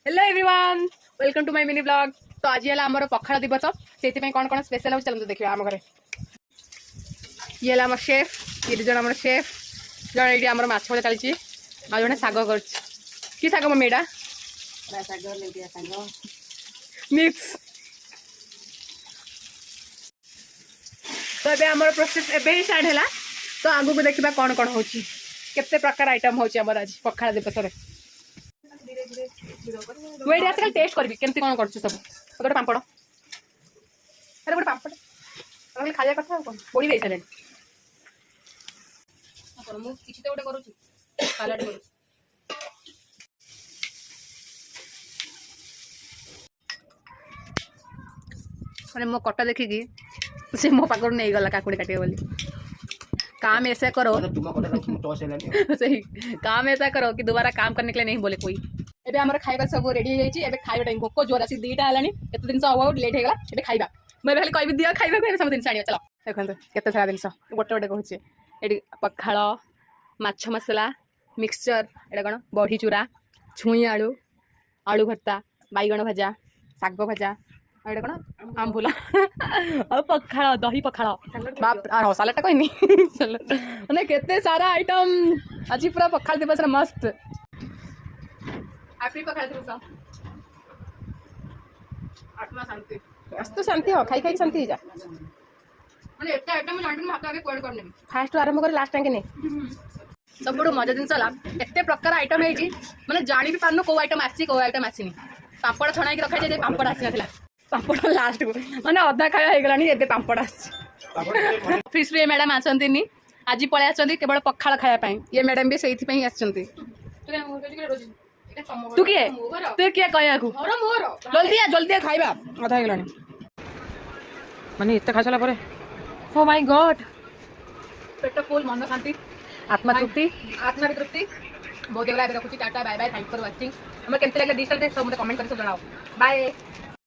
Hello everyone welcome to my mini blog. तो आज है आमर पखाड़ दिवस से कौन कौन स्पेशल हो चलते देखिए आम घरे। ये आम शेफ ये दुजन आम शेफ जन ये आम माछ भजा चलती आ जड़े शाग कर कि शाग मम्मी एटा मिक्स। तो ये आम प्रोसेस एवं ही स्टार्ट है। तो आगू को देखा कौन कौन हो केते प्रकार आइटम हो आज पखाड़ दिवस में। वेट आसिक टेस्ट करबी केमती कौन कर सब गोटे पापड़ अरे गोटे पापड़ खाया कथा कौन पोड़ी दे सारे किसी तो गोटे करुँ सालाड कर मैंने मो कटा देखिकी से मो पाखर नहीं गला काकुड़ी काटे बोली काम ऐसा करो सही काम ऐसा करो कि दोबारा काम करने के लिए नहीं बोले कोई। एबे हमर खाइबा सब रेडी हो जाइए। एबे खाइबा टाइम भोक जोर आसी दीटा हलानी एत दिन सब लेट हो गला। एबे खाइबा मैं खाली कहबी दिया खाइबा को सब दिन आनियो चलो देखो केते सारा दिन गोटे गोटे कहूचे एडी पखाड़ माछ मसला मिक्सचर एटा कोन बड़ी चूरा छुई आलू आलू भर्ता बैगण भजा साग भजा एटा कोन आंबुला और पखाड़ दही पखाड़ बाप हाँ सालाडटा कहनी चलो माने केते सारा आइटम आज पूरा पखाड़ दिवस मस्त हैप्पी पखाड़ दिवस आत्मा शांति मस्त शांति हो खाई खाई शांति जा माने एते आइटम जानते हाथ आगे कोड करने फास्ट आरंभ कर लास्ट टाइम नहीं सब मजा जिन एत प्रकार आइटम है माने जानी भी पारनो को आइटम आसी को आइटम आसीनी पापड़ छणा की रखा जाए पापड़ आसी नथिला पापड़ लास्ट को माने अधा खाया हो गलानी एते पापड़ आसी ऑफिस रे मैडम आछंती आज पळे आछंती केवल पखाड़ खाया पाई ये मैडम भी सेइथि पई आछंती तू किए तू किए कहया को जल्दी खाइबा अधा हो गलानी माने एते खाइ साला परे ओ माय गॉड पेट फुल मन शांति आत्मा तृप्ति आत्मा तृप्ति बहुत देखा रखुची tata bye bye thank for watching हमें केमती लगे डिजिटल सब कमेंट कर सब जनाओ बाय।